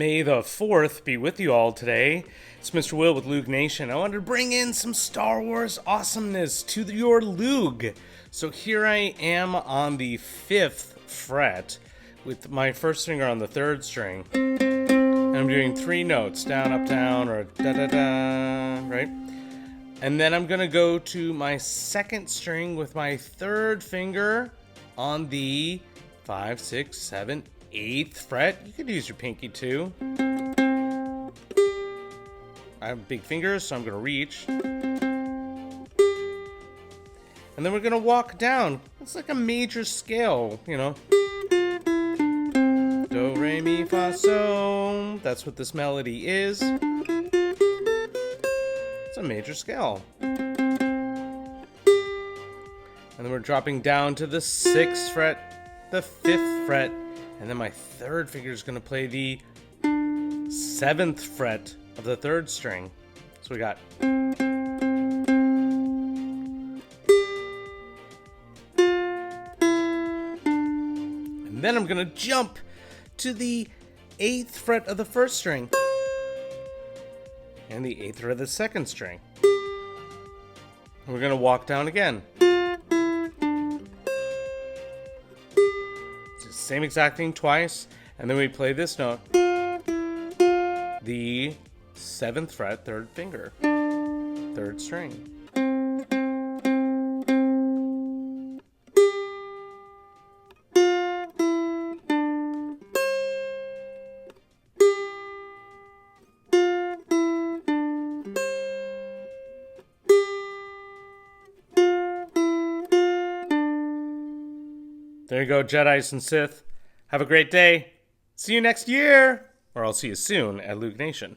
May the 4th be with you all today. It's Mr. Will with Loog Nation. I wanted to bring in some Star Wars awesomeness to your Loog. So here I am on the 5th fret with my first finger on the 3rd string. And I'm doing 3 notes, down, up, down, or da-da-da, right? And then I'm going to go to my 2nd string with my 3rd finger on the 5, 6, 7, 8th fret. You could use your pinky too. I have big fingers, so I'm going to reach. And then we're going to walk down. It's like a major scale, you know. Do, re, mi, fa, so. That's what this melody is. It's a major scale. And then we're dropping down to the 6th fret, the 5th fret, and then my 3rd finger is going to play the 7th fret of the 3rd string. So we got. And then I'm going to jump to the 8th fret of the 1st string and the 8th fret of the 2nd string. And we're going to walk down again. Same exact thing twice, and then we play this note, the 7th fret, 3rd finger, 3rd string. There you go, Jedis and Sith. Have a great day. See you next year. Or I'll see you soon at Loog Nation.